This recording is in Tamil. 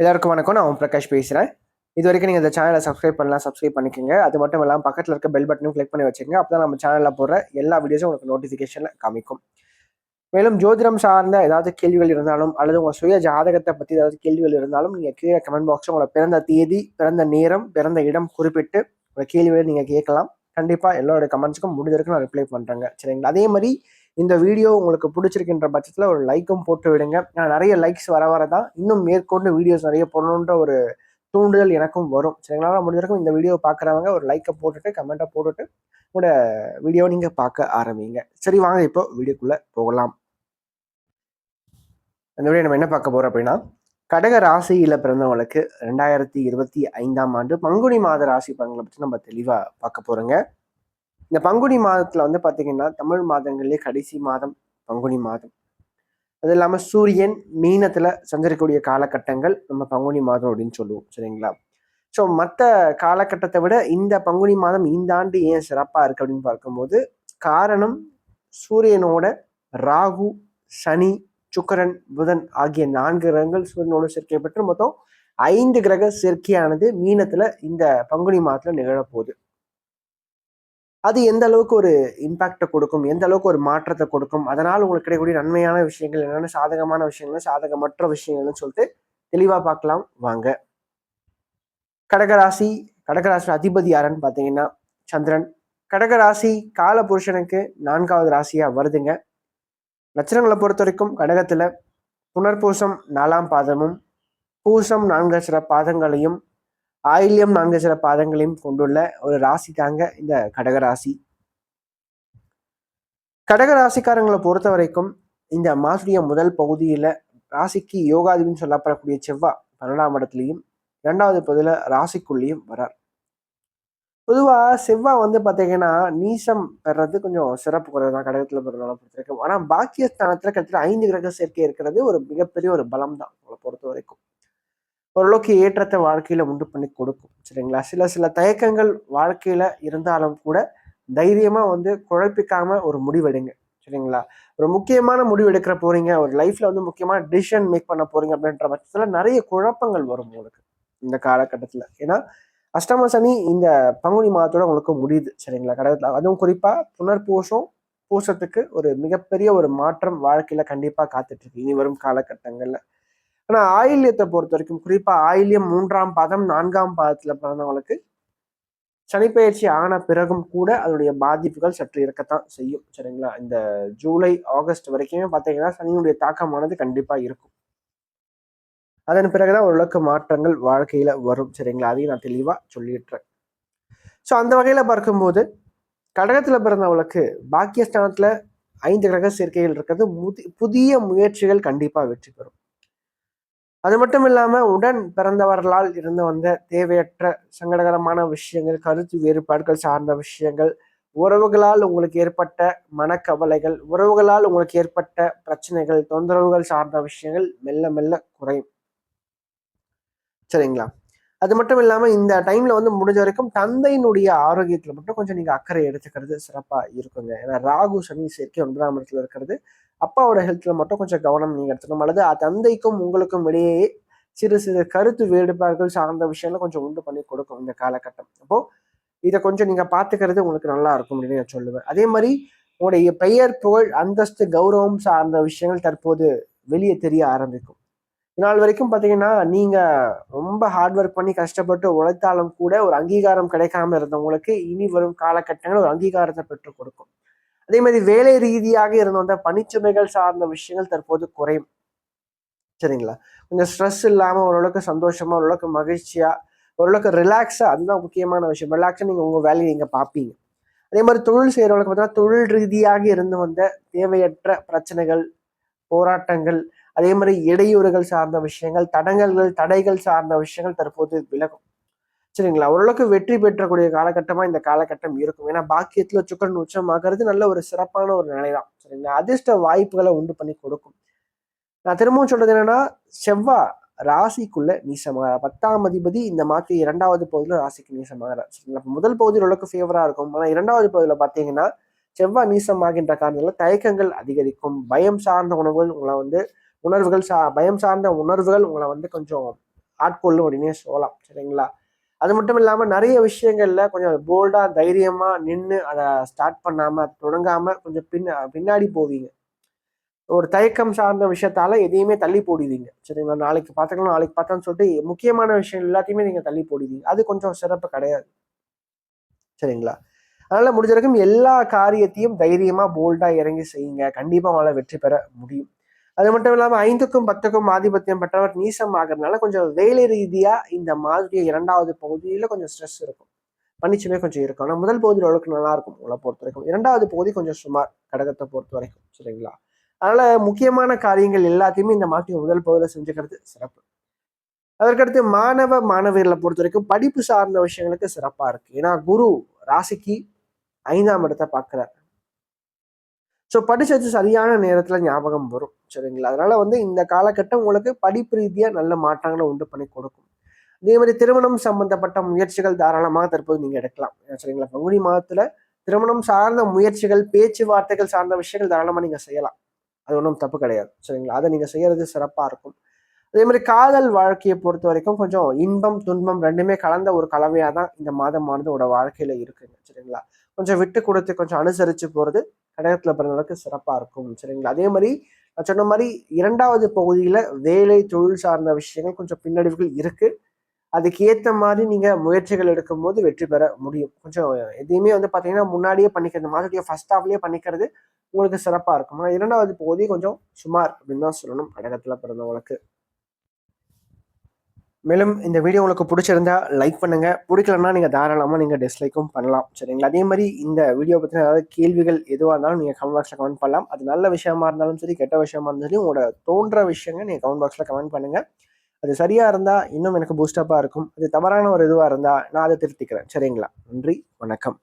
எல்லாருக்கும் வணக்கம். நான் பிரகாஷ் பேசுகிறேன். இது வரைக்கும் நீங்கள் இந்த சேனலை சப்ஸ்கிரைப் பண்ணலாம், சப்ஸ்கிரைப் பண்ணிக்கோங்க. அது மட்டும் இல்லாமல் பக்கத்தில் இருக்க பெல் பட்டனும் கிளிக் பண்ணி வச்சுக்கோங்க. அப்போ தான் நம்ம சேனலில் போடுற எல்லா வீடியோஸும் உங்களுக்கு நோட்டிஃபிகேஷனில் காமிக்கும். மேலும் ஜோதிடம் சார்ந்த ஏதாவது கேள்விகள் இருந்தாலும் அல்லது உங்கள் சுய ஜாதகத்தை பற்றி ஏதாவது கேள்விகள் இருந்தாலும் நீங்கள் கீழே கமெண்ட் பாக்ஸில் உங்களோட பிறந்த தேதி, பிறந்த நேரம், பிறந்த இடம் குறிப்பிட்டு உங்கள் கேள்விகளை நீங்கள் கேட்கலாம். கண்டிப்பாக எல்லோருடைய கமெண்ட்ஸுக்கும் முடிஞ்ச வரைக்கும் நான் ரிப்ளை பண்ணுறேங்க. சரிங்களா? அதே மாதிரி இந்த வீடியோ உங்களுக்கு பிடிச்சிருக்கின்ற பட்சத்தில் ஒரு லைக்கும் போட்டு விடுங்க. நிறைய லைக்ஸ் வரதான் இன்னும் மேற்கொண்டு வீடியோஸ் நிறைய போடணுன்ற ஒரு தூண்டுதல் எனக்கும் வரும். சரிங்களா? முடிஞ்சிருக்கும் இந்த வீடியோ பார்க்குறவங்க ஒரு லைக்கை போட்டுட்டு கமெண்ட்டை போட்டுட்டு உங்களோட வீடியோ நீங்கள் பார்க்க ஆரம்பிங்க. சரி, வாங்க இப்போ வீடியோக்குள்ளே போகலாம். இந்த வீடியோ நம்ம என்ன பார்க்க போகிறோம் அப்படின்னா, கடக ராசியில் பிறந்தவங்களுக்கு 2025 ஆண்டு பங்குனி மாத ராசி பலன்களை பற்றி நம்ம தெளிவாக பார்க்க போகிறோங்க. இந்த பங்குனி மாதத்துல வந்து பாத்தீங்கன்னா தமிழ் மாதங்கள்லயே கடைசி மாதம் பங்குனி மாதம். அது இல்லாம சூரியன் மீனத்துல சஞ்சரிக்கக்கூடிய காலகட்டங்கள் நம்ம பங்குனி மாதம் அப்படின்னு சொல்லுவோம். சரிங்களா? ஸோ மற்ற காலகட்டத்தை விட இந்த பங்குனி மாதம் இந்த ஆண்டு ஏன் சிறப்பா இருக்கு அப்படின்னு பார்க்கும்போது, காரணம் சூரியனோட ராகு, சனி, சுக்கிரன், புதன் ஆகிய 4 கிரகங்கள் சூரியனோட சேர்க்கை பெற்று மொத்தம் 5 கிரக சேர்க்கையானது மீனத்துல இந்த பங்குனி மாதத்துல நிகழப்போகுது. அது எந்த அளவுக்கு ஒரு இம்பாக்டை கொடுக்கும், எந்த அளவுக்கு ஒரு மாற்றத்தை கொடுக்கும், அதனால் உங்களுக்கு கிடைக்கக்கூடிய நன்மையான விஷயங்கள் என்னென்ன, சாதகமான விஷயங்கள், சாதகமற்ற விஷயங்கள்னு சொல்லிட்டு தெளிவா பார்க்கலாம் வாங்க. கடகராசி அதிபதி யாருன்னு பார்த்தீங்கன்னா சந்திரன். கடகராசி கால புருஷனுக்கு 4வது ராசியா வருதுங்க. நட்சத்திரங்களை பொறுத்த வரைக்கும் கடகத்துல புனர்பூசம் 4ஆம் பாதமும், பூசம் 4 அட்சர பாதங்களையும், ஆயில்யம் 4 அட்சர பாதங்களையும் கொண்டுள்ள ஒரு ராசி தாங்க இந்த கடகராசி. கடகராசிக்காரங்களை பொறுத்த வரைக்கும் இந்த மாசுடைய முதல் பகுதியில ராசிக்கு யோகாதிபதினு சொல்லப்படக்கூடிய செவ்வாய் 12ஆம் இடத்துலையும் 2வது பகுதியில ராசிக்குள்ளேயும் வரார். பொதுவா செவ்வாய் வந்து பாத்தீங்கன்னா நீசம் பெறது கொஞ்சம் சிறப்பு குறைவு தான் கடகத்துல பிறந்தவங்களை பொறுத்த வரைக்கும். ஆனா பாக்கியஸ்தானத்துல கிட்டத்தட்ட 5 கிரக சேர்க்கை இருக்கிறது ஒரு மிகப்பெரிய ஒரு பலம் தான் உங்களை பொறுத்த வரைக்கும். ஓரளவுக்கு ஏற்றத்தை வாழ்க்கையில உண்டு பண்ணி கொடுக்கும். சரிங்களா? சில தயக்கங்கள் வாழ்க்கையில இருந்தாலும் கூட தைரியமா வந்து குழப்பிக்காம ஒரு முடிவெடுங்க. சரிங்களா? ஒரு முக்கியமான முடிவு எடுக்கிற போறீங்க, ஒரு லைஃப்ல வந்து முக்கியமான டிசிஷன் மேக் பண்ண போறீங்க அப்படின்ற பட்சத்துல நிறைய குழப்பங்கள் வரும் உங்களுக்கு இந்த காலகட்டத்துல. ஏன்னா அஷ்டம சனி இந்த பங்குனி மாதத்தோட உங்களுக்கு முடியுது. சரிங்களா? கடகத்துல அதுவும் குறிப்பா பூசத்துக்கு ஒரு மிகப்பெரிய ஒரு மாற்றம் வாழ்க்கையில கண்டிப்பா காத்துட்டு இருக்கு இனி வரும் காலகட்டங்கள்ல. ஆனா ஆயில்யத்தை பொறுத்த வரைக்கும் குறிப்பா ஆயில்யம் 3ஆம் பாதம் 4ஆம் பாதத்துல பிறந்தவங்களுக்கு சனிப்பெயர்ச்சி ஆன பிறகும் கூட அதனுடைய பாதிப்புகள் சற்று இருக்கத்தான் செய்யும். சரிங்களா? இந்த ஜூலை ஆகஸ்ட் வரைக்குமே பார்த்தீங்கன்னா சனியுடைய தாக்கமானது கண்டிப்பா இருக்கும். அதன் பிறகுதான் ஓரளவுக்கு மாற்றங்கள் வாழ்க்கையில வரும். சரிங்களா? அதையும் நான் தெளிவா சொல்லிடுறேன். ஸோ அந்த வகையில பார்க்கும்போது கடகத்துல பிறந்தவங்களுக்கு பாக்கியஸ்தானத்துல 5 கிரக சேர்க்கைகள் இருக்கிறது புதிய முயற்சிகள் கண்டிப்பா வெற்றி பெறும். அது மட்டும் இல்லாம உடன் பிறந்தவர்களால் இருந்து வந்த தேவையற்ற சங்கடகரமான விஷயங்கள், கருத்து வேறுபாடுகள் சார்ந்த விஷயங்கள், உறவுகளால் உங்களுக்கு ஏற்பட்ட மனக்கவலைகள், உறவுகளால் உங்களுக்கு ஏற்பட்ட பிரச்சனைகள், தொந்தரவுகள் சார்ந்த விஷயங்கள் மெல்ல மெல்ல குறையும். சரிங்களா? அது மட்டும் இல்லாம இந்த டைம்ல வந்து முடிஞ்ச வரைக்கும் தந்தையினுடைய ஆரோக்கியத்துல மட்டும் கொஞ்சம் நீங்க அக்கறை எடுத்துக்கிறது சிறப்பா இருக்குங்க. ஏன்னா ராகு சனி சேர்க்கை 9ஆம் இடத்துல இருக்கிறது. அப்பாவோட ஹெல்த்ல மட்டும் கொஞ்சம் கவனம் நீங்க எடுத்துக்கணும். அல்லது தந்தைக்கும் உங்களுக்கும் இடையே சிறு சிறு கருத்து வேறுபாடுகள் சார்ந்த விஷயங்கள் கொஞ்சம் உண்டு பண்ணி கொடுக்கும் இந்த காலகட்டம். அப்போ இதை கொஞ்சம் நீங்க பாத்துக்கிறது உங்களுக்கு நல்லா இருக்கும் அப்படின்னு நான் சொல்லுவேன். அதே மாதிரி உங்களுடைய பெயர், புகழ், அந்தஸ்து, கௌரவம் சார்ந்த விஷயங்கள் தற்போது வெளியே தெரிய ஆரம்பிக்கும். நாள் வரைக்கும் பாத்தீங்கன்னா நீங்க ரொம்ப ஹார்ட் ஒர்க் பண்ணி கஷ்டப்பட்டு உழைத்தாலும் கூட ஒரு அங்கீகாரம் கிடைக்காம இருந்தவங்களுக்கு இனி வரும் காலகட்டங்கள் ஒரு அங்கீகாரத்தை பெற்றுக் கொடுக்கும். அதே மாதிரி வேலை ரீதியாக இருந்த வந்த பணிச்சுமைகள் சார்ந்த விஷயங்கள் தற்போது குறையும். சரிங்களா? கொஞ்சம் ஸ்ட்ரெஸ் இல்லாம ஓரளவுக்கு சந்தோஷமா, ஓரளவுக்கு மகிழ்ச்சியா, ஓரளவுக்கு ரிலாக்ஸா, அதுதான் முக்கியமான விஷயம். ரிலாக்ஸா நீங்க உங்க வேலையை நீங்க பார்ப்பீங்க. அதே மாதிரி தொழில் செய்யறவங்களுக்கு பார்த்தீங்கன்னா தொழில் ரீதியாக இருந்து வந்த தேவையற்ற பிரச்சனைகள், போராட்டங்கள், அதே மாதிரி இடையூறுகள் சார்ந்த விஷயங்கள், தடைகள் சார்ந்த விஷயங்கள் தற்போது விலகும். சரிங்களா? ஓரளவுக்கு வெற்றி பெற்றக்கூடிய காலகட்டமா இந்த காலகட்டம் இருக்கும். ஏன்னா பாக்கியத்துல சுக்கிரன் உச்சமாகிறது நல்ல ஒரு சிறப்பான ஒரு நிலைதான். சரிங்களா? அதிர்ஷ்ட வாய்ப்புகளை உண்டு பண்ணி கொடுக்கும். நான் திரும்பவும் சொல்றது என்னன்னா, செவ்வாய் ராசிக்குள்ள நீசமாகிறார். 10ஆம் அதிபதி இந்த மாதிரி 2வது பகுதியில ராசிக்கு நீசமாகிறார். சரிங்களா? முதல் பகுதியில் ஓரளவுக்கு ஃபேவரா இருக்கும். ஆனா 2வது பகுதியில பாத்தீங்கன்னா செவ்வாய் நீசமாகின்ற காரணத்துல தயக்கங்கள் அதிகரிக்கும். பயம் சார்ந்த உணர்வுகள் உங்களை வந்து கொஞ்சம் ஆட்கொள்ளும் அப்படின்னே சொல்லலாம். சரிங்களா? அது மட்டும் இல்லாம நிறைய விஷயங்கள்ல கொஞ்சம் போல்டா தைரியமா நின்று அதை ஸ்டார்ட் பண்ணாம தொடங்காம கொஞ்சம் பின்னாடி போவீங்க. ஒரு தயக்கம் சார்ந்த விஷயத்தால எதையுமே தள்ளி போடுவீங்க. சரிங்களா? நாளைக்கு பார்த்துக்கலாம், நாளைக்கு பார்த்தான்னு சொல்லிட்டு முக்கியமான விஷயம் எல்லாத்தையுமே நீங்க தள்ளி போடுவீங்க. அது கொஞ்சம் சிறப்பு கிடையாது. சரிங்களா? அதனால முடிஞ்ச வரைக்கும் எல்லா காரியத்தையும் தைரியமா போல்டா இறங்கி செய்யுங்க. கண்டிப்பா உங்களால வெற்றி பெற முடியும். அது மட்டும் இல்லாம 5க்கும் 10க்கும் ஆதிபத்தியம் பெற்றவர் நீசம் ஆகுறதுனால கொஞ்சம் வேலை ரீதியா இந்த மாதிரி 2வது பகுதியில கொஞ்சம் ஸ்ட்ரெஸ் இருக்கும். பணிச்சுமை கொஞ்சம் இருக்கும். ஆனா முதல் பகுதியில் ஓரளவுக்கு நல்லா இருக்கும் உங்களை பொறுத்த வரைக்கும். 2வது பகுதி கொஞ்சம் சுமார் கடகத்தை பொறுத்த வரைக்கும். சரிங்களா? அதனால முக்கியமான காரியங்கள் எல்லாத்தையுமே இந்த மாதிரி முதல் பகுதியில செஞ்சுக்கிறது சிறப்பு. அதற்கடுத்து மாணவ மாணவியர்களை பொறுத்த வரைக்கும் படிப்பு சார்ந்த விஷயங்களுக்கு சிறப்பா இருக்கு. ஏன்னா குரு ராசிக்கு 5ஆம் இடத்தை பார்க்கிறார். ஸோ படிச்சது சரியான நேரத்துல ஞாபகம் வரும். சரிங்களா? அதனால இந்த காலகட்டம் உங்களுக்கு படிப்பு ரீதியா நல்ல மாற்றங்களை உண்டு பண்ணி கொடுக்கும். அதே மாதிரி திருமணம் சம்பந்தப்பட்ட முயற்சிகள் தாராளமாக தற்போது நீங்க எடுக்கலாம். சரிங்களா? பங்குனி மாதத்துல திருமணம் சார்ந்த முயற்சிகள், பேச்சுவார்த்தைகள் சார்ந்த விஷயங்கள் தாராளமா நீங்க செய்யலாம். அது ஒன்றும் தப்பு கிடையாது. சரிங்களா? அதை நீங்க செய்யறது சிறப்பா இருக்கும். அதே மாதிரி காதல் வாழ்க்கையை பொறுத்த வரைக்கும் கொஞ்சம் இன்பம் துன்பம் ரெண்டுமே கலந்த ஒரு கலவையா தான் இந்த மாதமானது உங்களோட வாழ்க்கையில இருக்குங்க. சரிங்களா? கொஞ்சம் விட்டு கொடுத்து கொஞ்சம் அனுசரிச்சு போறது கடகத்துல பிறந்தவங்களுக்கு சிறப்பா இருக்கும். சரிங்களா? அதே மாதிரி நான் சொன்ன மாதிரி 2வது பகுதியில வேலை தொழில் சார்ந்த விஷயங்கள் கொஞ்சம் பின்னடைவுகள் இருக்கு. அதுக்கு ஏத்த மாதிரி நீங்க முயற்சிகள் எடுக்கும் போது வெற்றி பெற முடியும். கொஞ்சம் எதையுமே பாத்தீங்கன்னா முன்னாடியே பண்ணிக்கிறது, மாதத்துடைய ஃபர்ஸ்ட் ஹாஃப்லயே பண்ணிக்கிறது உங்களுக்கு சிறப்பா இருக்கும். ஆனா 2வது பகுதி கொஞ்சம் சுமார் அப்படின்னு தான் சொல்லணும் கடகத்துல பிறந்தவங்களுக்கு. மேலும் இந்த வீடியோ உங்களுக்கு பிடிச்சிருந்தா லைக் பண்ணுங்க. பிடிக்கலன்னா நீங்க தாராளமா நீங்க டிஸ்லைக்கும் பண்ணலாம். சரிங்களா? அதே மாதிரி இந்த வீடியோ பத்தின ஏதாவது கேள்விகள் எதுவாக இருந்தாலும் நீங்க கமெண்ட் பாக்ஸ்ல கமெண்ட் பண்ணலாம். அது நல்ல விஷயமா இருந்தாலும் சரி, கெட்ட விஷயமா இருந்தாலும் சரி, உங்களோட தோன்ற விஷயங்கள் நீங்க கமெண்ட் பாக்ஸ்ல கமெண்ட் பண்ணுங்க. அது சரியா இருந்தா இன்னும் எனக்கு பூஸ்டப்பா இருக்கும். அது தவறான ஒரு இதுவா இருந்தா நான் அதை திருத்திக்கிறேன். சரிங்களா? நன்றி, வணக்கம்.